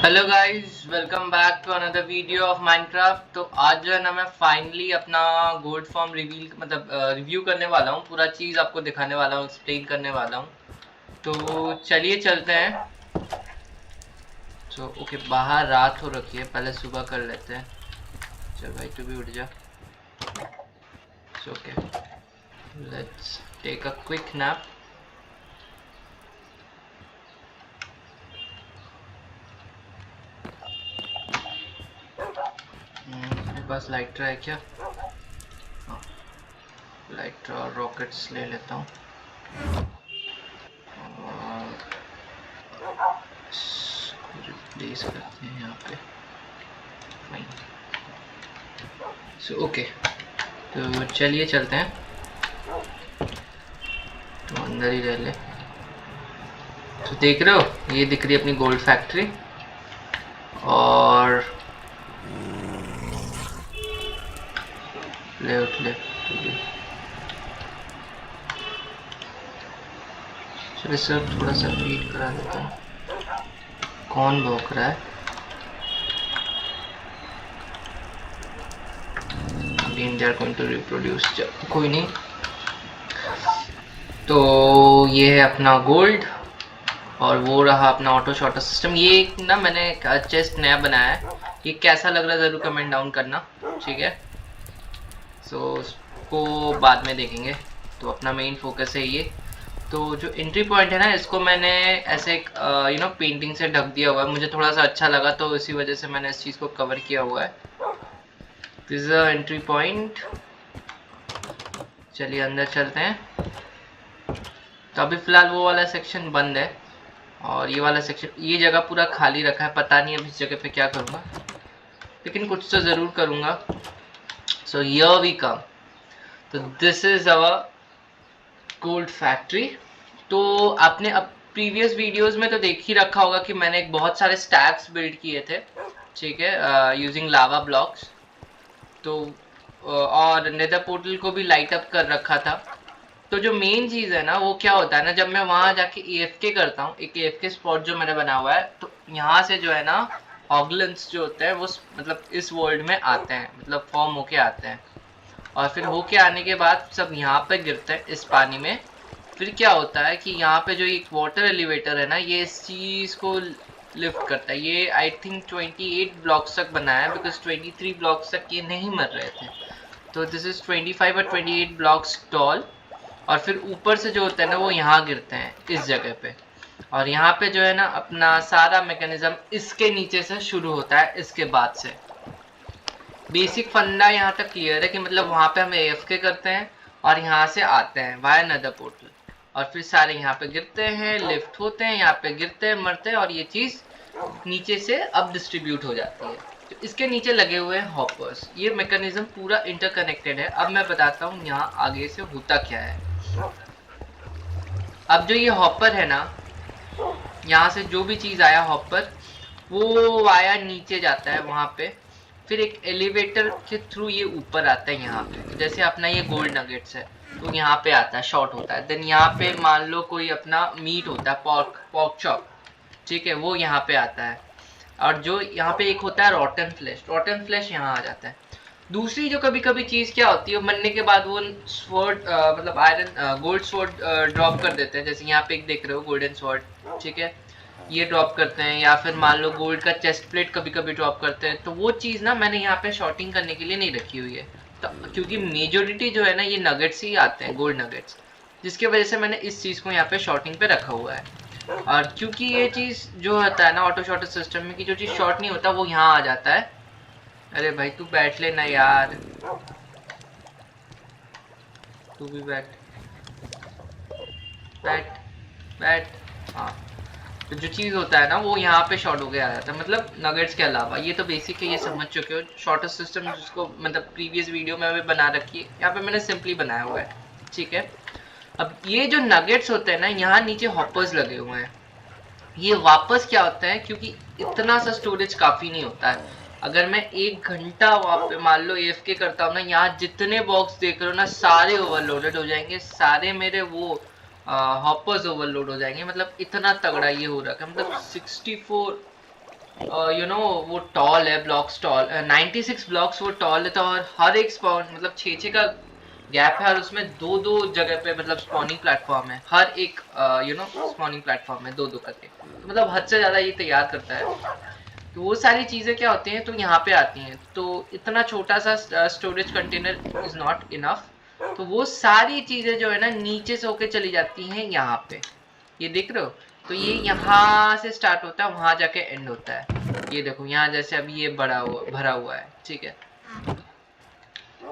Hello guys, welcome back to another video of Minecraft. तो आज जो है ना मैं फाइनली अपना गोल्ड फॉर्म रिव्यू करने वाला हूँ। पूरा चीज़ आपको दिखाने वाला हूँ, एक्सप्लेन करने वाला हूँ। तो चलिए चलते हैं। तो ओके, बाहर रात हो रखी है, पहले सुबह कर लेते हैं। चल भाई तू भी उठ जा। Okay, let's take a quick nap. मेरे पास लाइटर है क्या? हाँ, लाइटर और रॉकेट्स ले लेता हूँ। रिप्लेस करते हैं यहाँ पे। फाइन। सो ओके, तो चलिए चलते हैं। तो अंदर ही रह ले। तो देख रहे हो, ये दिख रही है अपनी गोल्ड फैक्ट्री। और ले उठ ले। चलिए सर, थोड़ा सा रीड करा देता हूँ। कौन भौंक रहा है? Again they are going to reproduce. कोई नहीं। तो ये है अपना गोल्ड, और वो रहा अपना ऑटो शॉटर सिस्टम। ये एक ना मैंने चेस्ट नया बनाया है। ये कैसा लग रहा है ज़रूर कमेंट डाउन करना, ठीक है? सो उसको बाद में देखेंगे। तो अपना मेन फोकस है ये। तो जो एंट्री पॉइंट है ना, इसको मैंने ऐसे एक पेंटिंग से ढक दिया हुआ है। मुझे थोड़ा सा अच्छा लगा तो इसी वजह से मैंने इस चीज़ को कवर किया हुआ है। This is entry point. चलिए अंदर चलते हैं। तो अभी फ़िलहाल वो वाला सेक्शन बंद है, और ये वाला सेक्शन, ये जगह पूरा खाली रखा है। पता नहीं अब इस जगह पे क्या करूँगा, लेकिन कुछ तो ज़रूर करूँगा। So here we come. तो this is our gold factory. तो आपने अब प्रीवियस वीडियोस में तो देख ही रखा होगा कि मैंने एक बहुत सारे स्टैक्स बिल्ड किए थे, ठीक है, यूजिंग लावा ब्लॉक्स। तो और नेदर पोर्टल को भी लाइट अप कर रखा था। तो जो मेन चीज़ है ना, वो क्या होता है ना, जब मैं वहाँ जाके AFK करता हूँ, एक AFK स्पॉट जो मैंने बना हुआ है, तो यहाँ से जो है ना हॉगलेंस जो होते हैं वो मतलब इस वर्ल्ड में आते हैं, मतलब फॉर्म होके आते हैं। और फिर होके आने के बाद सब यहाँ पे गिरते हैं इस पानी में। फिर क्या होता है कि यहाँ पे जो एक वाटर एलिवेटर है ना, ये इस चीज़ को लिफ्ट करता है। ये आई थिंक 28 ब्लॉक्स तक बनाया है, बिकॉज 23 ब्लॉक्स तक ये नहीं मर रहे थे। तो दिस इज 25 और 28 ब्लॉक्स टॉल। और फिर ऊपर से जो होता है ना, वो यहाँ गिरते हैं इस जगह पे। और यहाँ पे जो है ना, अपना सारा मैकेनिज्म इसके नीचे से शुरू होता है, इसके बाद से। बेसिक फंडा यहाँ तक क्लियर है कि मतलब वहाँ पे हम AFK करते हैं और यहाँ से आते हैं वाया नदर पोर्टल। और फिर सारे यहाँ पे गिरते हैं, लिफ्ट होते हैं, यहाँ पे गिरते हैं, मरते हैं, और ये चीज़ नीचे से अब डिस्ट्रीब्यूट हो जाती है। तो इसके नीचे लगे हुए हैं हॉपर्स। ये मैकेनिज्म पूरा इंटरकनेक्टेड है। अब मैं बताता हूँ यहाँ आगे से होता क्या है। अब जो ये हॉपर है ना, यहाँ से जो भी चीज़ आया हॉपर, वो वाया नीचे जाता है वहाँ पे। फिर एक एलिवेटर के थ्रू ये ऊपर आता है यहाँ पे। तो जैसे अपना ये गोल्ड नगेट्स है, तो यहाँ पे आता है, शॉर्ट होता है। देन यहाँ पे मान लो कोई अपना मीट होता है, पॉर्क चॉप, ठीक है, वो यहाँ पे आता है। और जो यहाँ पे एक होता है रॉटन फ्लैश यहाँ आ जाता है। दूसरी जो कभी कभी चीज़ क्या होती है, मरने के बाद वो स्वॉर्ड, मतलब आयरन गोल्ड स्वॉर्ड ड्रॉप कर देते हैं। जैसे यहाँ पे एक देख रहे हो गोल्डन स्वॉर्ड, ठीक है, ये ड्रॉप करते हैं। या फिर मान लो गोल्ड का चेस्ट प्लेट कभी कभी ड्रॉप करते हैं। तो वो चीज़ ना मैंने यहाँ पे शॉर्टिंग करने के लिए नहीं रखी हुई है। तो क्योंकि मेजोरिटी जो है ना, ये नगेट्स ही आते हैं, गोल्ड नगेट्स, जिसकी वजह से मैंने इस चीज़ को यहाँ पे शॉर्टिंग पे रखा हुआ है। और क्योंकि ये चीज़ जो होता है ना ऑटो शॉर्टर सिस्टम में, कि जो चीज़ शॉर्ट नहीं होता वो यहाँ आ जाता है। अरे भाई तू बैठ लेना यार, तू भी बैठ, बैठ, बैठ। हाँ, तो जो चीज़ होता है ना, वो यहाँ पे शॉर्ट हो गया आ जाता है, मतलब नगेट्स के अलावा। ये तो बेसिक है, ये समझ चुके हो। शॉर्टर सिस्टम जिसको मतलब प्रीवियस वीडियो में भी बना रखी है, यहाँ पे मैंने सिंपली बनाया हुआ है, ठीक है। अब ये जो नगेट्स होते हैं ना, यहाँ नीचे हॉपर्स लगे हुए हैं। ये वापस क्या होता है, क्योंकि इतना सा स्टोरेज काफ़ी नहीं होता है। अगर मैं 1 घंटा वहाँ पे मान लो AFK करता हूँ ना, यहाँ जितने बॉक्स देख रहे हो ना, सारे ओवरलोडेड हो जाएंगे, सारे मेरे वो हॉपर्स ओवरलोड हो जाएंगे। मतलब इतना तगड़ा ये हो रहा है, मतलब 64 वो टॉल है, ब्लॉक्स टॉल, 96 ब्लॉक्स वो टॉल है, तो और हर एक स्पॉन मतलब 6 का गैप है, और उसमें दो दो जगह पे मतलब स्पॉनिंग प्लेटफॉर्म है, हर एक स्पॉनिंग प्लेटफॉर्म है, दो दो करके, तो मतलब हद से ज्यादा ये तैयार करता है। तो वो सारी चीजें क्या होती हैं, तो यहाँ पे आती हैं, तो इतना छोटा सा storage container is not enough, तो वो सारी चीजें जो है ना नीचे से होके चली जाती हैं यहाँ पे, ये देख रहे हो, तो ये यहाँ से स्टार्ट होता है, वहां जाके एंड होता है। ये देखो यहाँ जैसे अभी ये भरा हुआ है, ठीक है,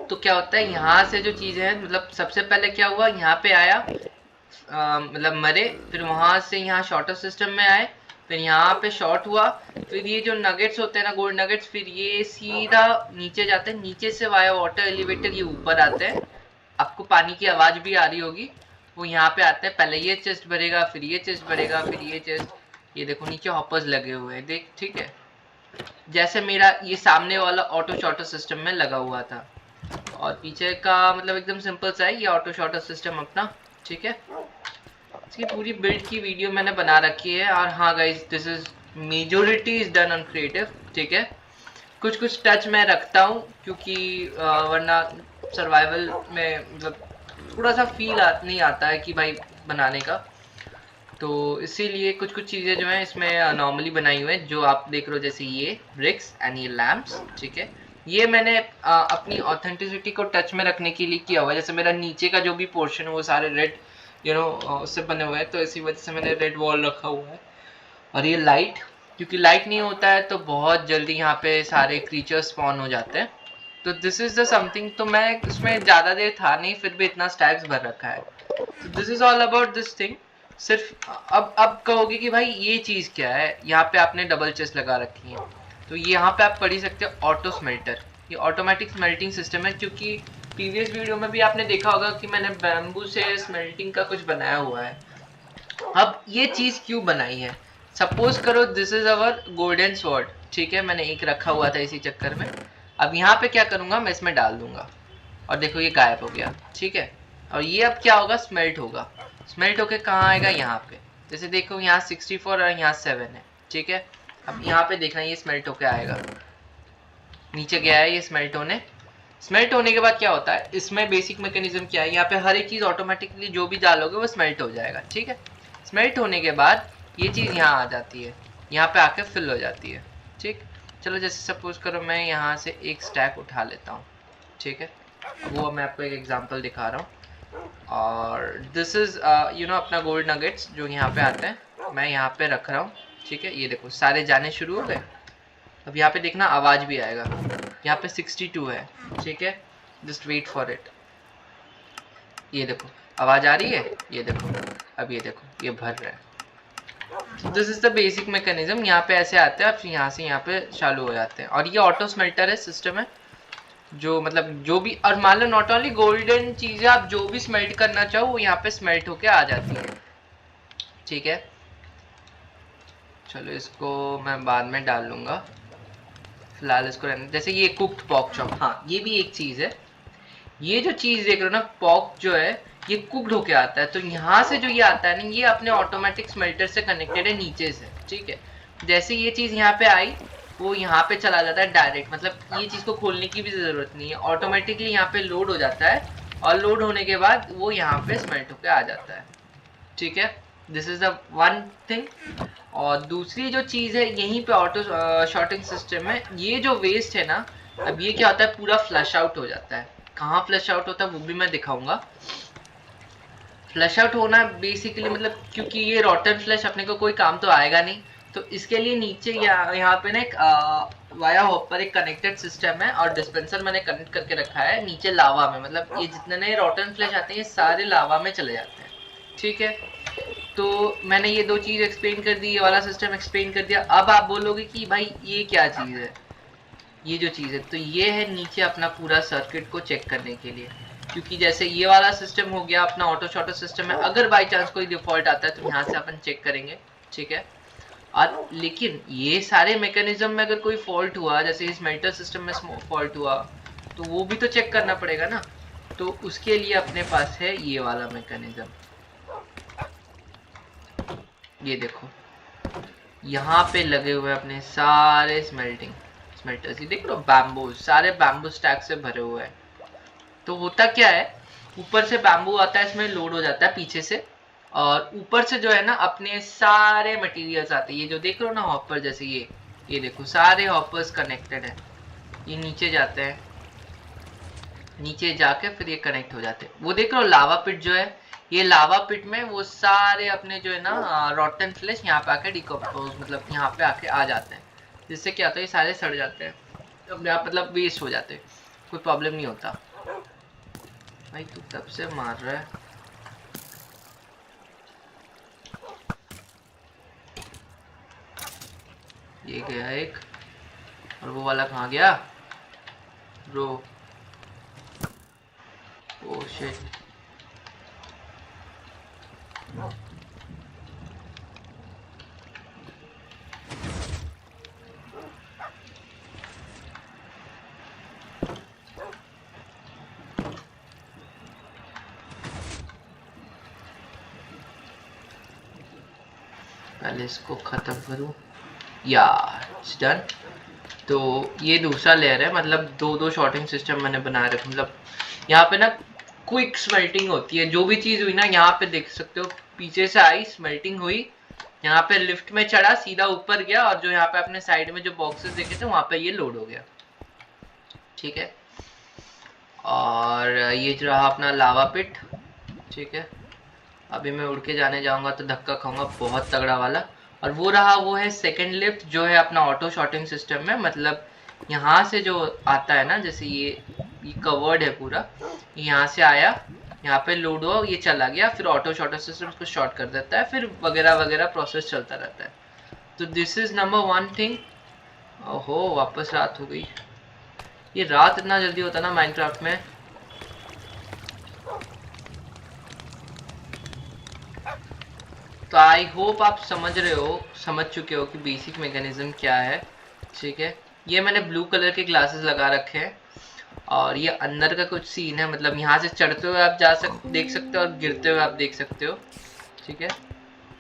तो क्या होता है यहाँ से जो चीजें हैं, मतलब सबसे पहले क्या हुआ, यहाँ पे आया, मतलब मरे, फिर वहां से यहाँ शॉर्टर सिस्टम में आए, फिर यहाँ पे शॉर्ट हुआ, फिर ये जो नगेट्स होते हैं ना, गोल्ड नगेट्स, फिर ये सीधा नीचे जाते हैं, नीचे से वाया वाटर एलिवेटर ये ऊपर आते हैं, आपको पानी की आवाज भी आ रही होगी, वो यहाँ पे आते हैं, पहले ये चेस्ट भरेगा, फिर ये चेस्ट भरेगा, फिर ये चेस्ट, ये देखो नीचे हॉपर्स लगे हुए हैं, देख, ठीक है, जैसे मेरा ये सामने वाला ऑटो शॉर्टर सिस्टम में लगा हुआ था, और पीछे का मतलब एकदम सिंपल सा है ये ऑटो शॉर्टर सिस्टम अपना, ठीक है। इसकी पूरी बिल्ड की वीडियो मैंने बना रखी है, और हाँ guys, this is majority is done on creative, ठीक है, कुछ कुछ टच मैं रखता हूँ, क्योंकि वरना सर्वाइवल में मतलब थोड़ा सा फील नहीं आता है कि भाई बनाने का, तो इसीलिए कुछ कुछ चीज़ें जो हैं इसमें नॉर्मली बनाई हुई हैं, जो आप देख रहे हो, जैसे ये ब्रिक्स एंड ये लैम्प्स, ठीक है, ये मैंने अपनी ऑथेंटिसिटी को टच में रखने के लिए किया हुआ है, जैसे मेरा नीचे का जो भी पोर्शन है वो सारे रेड उससे बने हुए हैं, तो इसी वजह से मैंने रेड वॉल रखा हुआ है। और ये लाइट, क्योंकि लाइट नहीं होता है तो बहुत जल्दी यहाँ पे सारे क्रीचर्स स्पॉन हो जाते हैं, तो दिस इज द समथिंग, तो मैं उसमें ज़्यादा देर था नहीं, फिर भी इतना स्टैक्स भर रखा है, तो this is all about this thing. सिर्फ अब कहोगे कि भाई ये चीज़ क्या है, यहाँ पे आपने डबल चेस्ट लगा रखी है, तो यहाँ पे आप पढ़ ही सकते हो ऑटो स्मेल्टर, ये ऑटोमेटिक स्मेल्टिंग सिस्टम है, क्योंकि प्रीवियस वीडियो में भी आपने देखा होगा कि मैंने बैम्बू से स्मेल्टिंग का कुछ बनाया हुआ है। अब ये चीज़ क्यों बनाई है, सपोज करो this is our golden sword, ठीक है, मैंने एक रखा हुआ था इसी चक्कर में, अब यहाँ पे क्या करूँगा, मैं इसमें डाल दूंगा, और देखो ये गायब हो गया, ठीक है, और ये अब क्या होगा, स्मेल्ट होगा, स्मेल्ट होके कहाँ आएगा, यहाँ पे, जैसे देखो यहाँ 64 और यहाँ 7 है, ठीक है, अब यहाँ पे देखना ये स्मेल्ट होके आएगा, नीचे गया है ये स्मेल्ट होने, स्मेल्ट होने के बाद क्या होता है, इसमें बेसिक मैकेनिज्म क्या है, यहाँ पे हर एक चीज ऑटोमेटिकली जो भी डालोगे वो स्मेल्ट हो जाएगा, ठीक है, स्मेल्ट होने के बाद ये चीज यहाँ आ जाती है, यहाँ पे आके फिल हो जाती है, ठीक, चलो जैसे सपोज करो मैं यहाँ से एक स्टैक उठा लेता हूँ, ठीक है, वो मैं आपको एक एग्जांपल दिखा रहा हूँ, और दिस इज अपना गोल्ड नगेट्स जो यहाँ पे आते हैं, मैं यहाँ पे रख रहा हूँ, ठीक है, ये देखो सारे जाने शुरू हो गए, अब यहाँ पे देखना आवाज भी आएगा, यहाँ पे 62 है, ठीक है, जस्ट वेट फॉर इट, ये देखो आवाज आ रही है, ये देखो, अब ये देखो ये भर रहा है, this is the basic mechanism, यहाँ पे ऐसे आते हैं, अब यहाँ से यहाँ पे चालू हो जाते हैं, और ये ऑटो स्मेल्टर है सिस्टम है, जो मतलब जो भी, और मान लो नॉट ओनली गोल्डन चीजें, आप जो भी स्मेल्ट करना चाहो वो यहाँ पे स्मेल्ट होके आ जाती है, ठीक है, चलो इसको मैं बाद में डाल लूंगा, फिलहाल इसको रहने, जैसे ये कुक्ड पॉक चॉप, हाँ ये भी एक चीज है, ये जो चीज देख रहे हो ना पॉक जो है ये कुक्ड होके आता है, तो यहाँ से जो ये आता है ना ये अपने ऑटोमेटिक स्मेल्टर से कनेक्टेड है नीचे से, ठीक है, जैसे ये चीज यहाँ पे आई वो यहाँ पे चला जाता है डायरेक्ट, मतलब ये चीज को खोलने की भी जरूरत नहीं है, ऑटोमेटिकली यहाँ पे लोड हो जाता है, और लोड होने के बाद वो यहाँ पे स्मेल्ट होके आ जाता है, ठीक है, this is the one thing. और दूसरी जो चीज है यहीं पे ऑटो शॉर्टिंग सिस्टम में, ये जो वेस्ट है ना, अब ये क्या होता है पूरा फ्लश आउट हो जाता है, कहाँ फ्लश आउट होता है वो भी मैं दिखाऊंगा, फ्लश आउट होना बेसिकली मतलब क्योंकि ये रॉटन फ्लश अपने को कोई काम तो आएगा नहीं, तो इसके लिए नीचे यहाँ पे ना एक वाया हॉपर एक कनेक्टेड सिस्टम है, और डिस्पेंसर मैंने कनेक्ट करके रखा है नीचे लावा में, मतलब ये जितने नए रॉटन फ्लश आते हैं ये सारे लावा में चले जाते हैं, ठीक है, तो मैंने ये दो चीज एक्सप्लेन कर दी, ये वाला सिस्टम एक्सप्लेन कर दिया, अब आप बोलोगे कि भाई ये क्या चीज है, ये जो चीज है, तो ये है नीचे अपना पूरा सर्किट को चेक करने के लिए, क्योंकि जैसे ये वाला सिस्टम हो गया अपना ऑटो शॉर्टर सिस्टम है, अगर बाई चांस कोई डिफॉल्ट आता है तो यहाँ से अपन चेक करेंगे, ठीक है, और लेकिन ये सारे मैकेनिज्म में अगर कोई फॉल्ट हुआ, जैसे इस मेल्टर सिस्टम में फॉल्ट हुआ, तो वो भी तो चेक करना पड़ेगा ना, तो उसके लिए अपने पास है ये वाला मैकेनिज्म, ये देखो यहाँ पे लगे हुए अपने सारे स्मेल्टर्स, ये देख लो, बैम्बू, सारे बैम्बू स्टैक से भरे हुए हैं। तो होता क्या है, ऊपर से बैम्बू आता है, इसमें लोड हो जाता है पीछे से, और ऊपर से जो है ना अपने सारे मटेरियल्स आते हैं। ये जो देख रहे हो ना हॉपर जैसे, ये देखो सारे हॉपर्स कनेक्टेड है, ये नीचे जाते हैं, नीचे जाके फिर ये कनेक्ट हो जाते हैं। वो देख रहे हो लावा पिट जो है, ये लावा पिट में वो सारे अपने जो है ना रॉटन फ्लैश यहाँ पे आके डिकम्पोज, मतलब यहाँ पे आके आ जाते हैं, जिससे क्या होता है ये सारे सड़ जाते हैं अपने आप, मतलब वेस्ट हो जाते हैं, कोई प्रॉब्लम नहीं होता। भाई तू तब से मार रहा है। ये गया एक, और वो वाला कहाँ गया ब्रो? Oh shit. पहले इसको खत्म करूं, या इट्स डन। तो ये दूसरा लेयर है, मतलब दो शॉर्टिंग सिस्टम मैंने बना रखे, मतलब यहाँ पे ना क्विक स्मेल्टिंग होती है, जो भी चीज हुई ना यहाँ पे देख सकते हो, पीछे से आई स्मेल्टिंग हुई, यहाँ पे लिफ्ट में चढ़ा, सीधा ऊपर गया, और जो यहाँ पे अपने साइड में जो बॉक्सेस देखे थे वहां पे ये लोड हो गया। ठीक है, और ये जो रहा अपना लावा पिट। ठीक है, अभी मैं उड़ के जाने जाऊंगा तो धक्का खाऊंगा बहुत तगड़ा वाला। और वो रहा, वो है सेकंड लिफ्ट, जो है अपना ऑटो शॉटिंग सिस्टम में, मतलब यहाँ से जो आता है ना, जैसे ये कवर्ड है पूरा, यहाँ से आया, यहाँ पे लोड हुआ, ये चला गया, फिर ऑटो शॉटर सिस्टम उसको शॉर्ट कर देता है, फिर वगैरह वगैरह प्रोसेस चलता रहता है। तो दिस इज नंबर 1 थिंग। ओहो, वापस रात हो गई। ये रात इतना जल्दी होता ना माइनक्राफ्ट में। तो आई होप आप समझ चुके हो कि बेसिक मैकेनिज्म क्या है। ठीक है, ये मैंने ब्लू कलर के ग्लासेस लगा रखे हैं, और ये अंदर का कुछ सीन है, मतलब यहाँ से चढ़ते हुए आप देख सकते हो, और गिरते हुए आप देख सकते हो। ठीक है,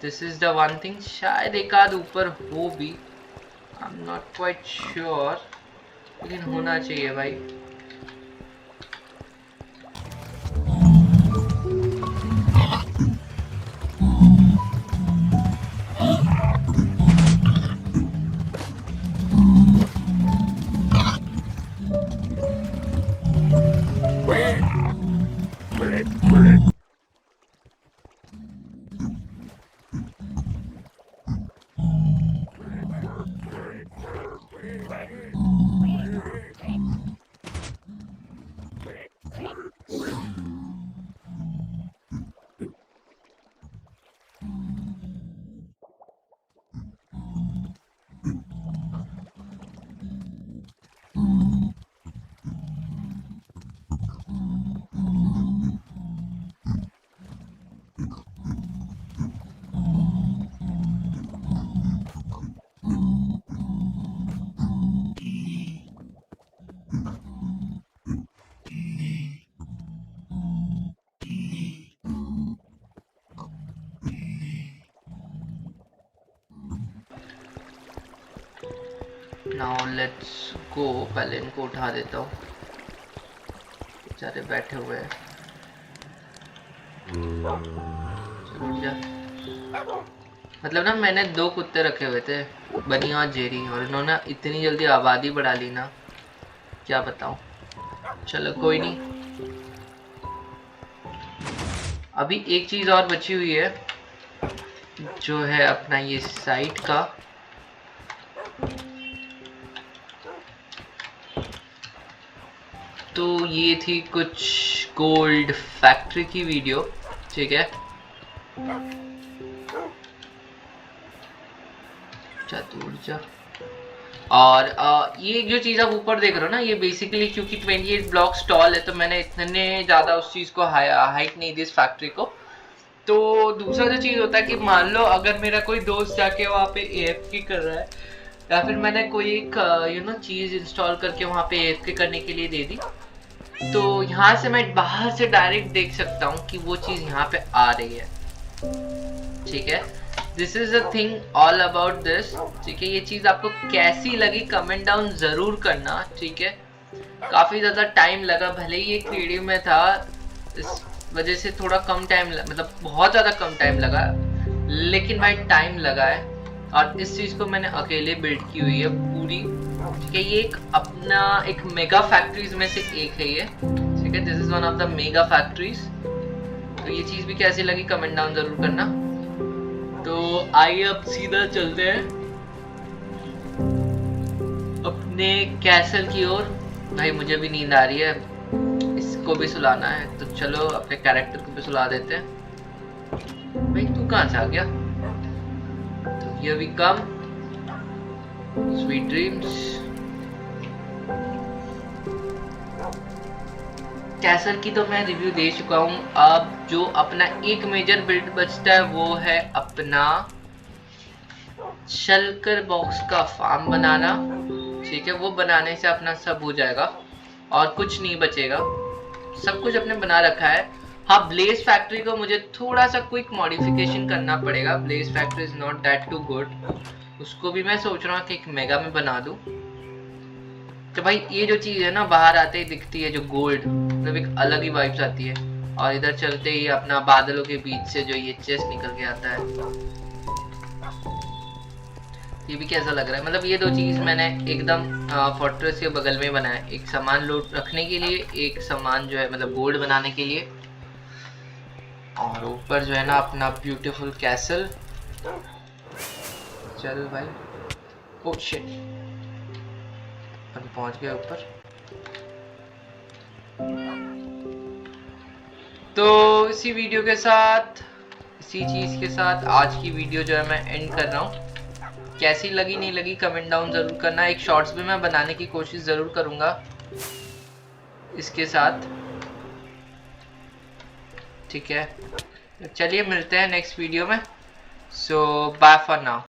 this is the one thing. शायद एक आध ऊपर हो भी, I am not quite sure, लेकिन होना चाहिए भाई। नाउ लेट्स गो, पहले इनको उठा देता हूँ, बेचारे बैठे हुए हैं। चलो जा, मतलब ना मैंने 2 कुत्ते रखे हुए थे, बनी और जेरी, और इन्होंने इतनी जल्दी आबादी बढ़ा ली ना, क्या बताऊं। चलो कोई नहीं, अभी एक चीज और बची हुई है, जो है अपना ये साइट का। तो ये थी कुछ गोल्ड फैक्ट्री की वीडियो। ठीक है, दूर जा। और ये जो चीज आप ऊपर देख रहे हो ना, ये बेसिकली क्योंकि 28 ब्लॉक्स टॉल है, तो मैंने इतने ज्यादा उस चीज को हाइट नहीं दी इस फैक्ट्री को। तो दूसरा जो चीज होता है कि मान लो अगर मेरा कोई दोस्त जाके वहाँ पे AFK कर रहा है, या फिर मैंने कोई एक चीज इंस्टॉल करके वहाँ पे AFK करने के लिए दे दी, तो यहाँ से मैं बाहर से डायरेक्ट देख सकता हूँ कि वो चीज यहाँ पे आ रही है। ठीक है, this is a thing all about this. ठीक है, ये चीज आपको कैसी लगी कमेंट डाउन जरूर करना। ठीक है, काफी ज्यादा टाइम लगा, भले ही ये क्रिएटिव में था, इस वजह से थोड़ा कम टाइम मतलब बहुत ज्यादा कम टाइम लगा, लेकिन भाई टाइम लगा है। और इस चीज को मैंने अकेले बिल्ड की हुई है पूरी। ठीक है, ये एक अपना एक मेगा फैक्ट्रीज में से एक है ये। ठीक है, this is one of the mega factories. तो ये चीज भी कैसी लगी कमेंट डाउन जरूर करना। तो आइए अब सीधा चलते हैं अपने कैसल की ओर। भाई मुझे भी नींद आ रही है, इसको भी सुलाना है, तो चलो अपने कैरेक्टर को भी सुला देते हैं। भाई तू कहाँ से आ गया? तो here we come, sweet dreams. Castle की तो मैं रिव्यू दे चुका हूँ। अब जो अपना एक मेजर बिल्ड बचता है वो है अपना शल्कर बॉक्स का फार्म बनाना। ठीक है, वो बनाने से अपना सब हो जाएगा और कुछ नहीं बचेगा, सब कुछ अपने बना रखा है। हाँ, ब्लेज फैक्ट्री को मुझे थोड़ा सा क्विक मॉडिफिकेशन करना पड़ेगा। Blaze factory is not that too good, उसको भी मैं सोच रहा हूँ कि एक मेगा में बना दूं। तो भाई ये जो चीज है ना, बाहर आते ही दिखती है जो गोल्ड, मतलब एक अलग ही वाइब्स आती है। और इधर चलते ही अपना बादलों के बीच से जो ये चेस्ट निकल के आता है, ये भी कैसा लग रहा है। मतलब ये दो चीज मैंने एकदम फोर्ट्रेस के बगल में बनाया, एक सामान लोड रखने के लिए, एक सामान जो है मतलब गोल्ड बनाने के लिए। और ऊपर जो है ना अपना ब्यूटीफुल कैसल। चल भाई, ओ शिट, हम पहुंच गए ऊपर। तो इसी वीडियो के साथ, इसी चीज के साथ आज की वीडियो जो है मैं एंड कर रहा हूँ। कैसी लगी नहीं लगी कमेंट डाउन जरूर करना। एक शॉर्ट्स भी मैं बनाने की कोशिश जरूर करूंगा इसके साथ। ठीक है, चलिए मिलते हैं नेक्स्ट वीडियो में। सो बाय फॉर नाउ।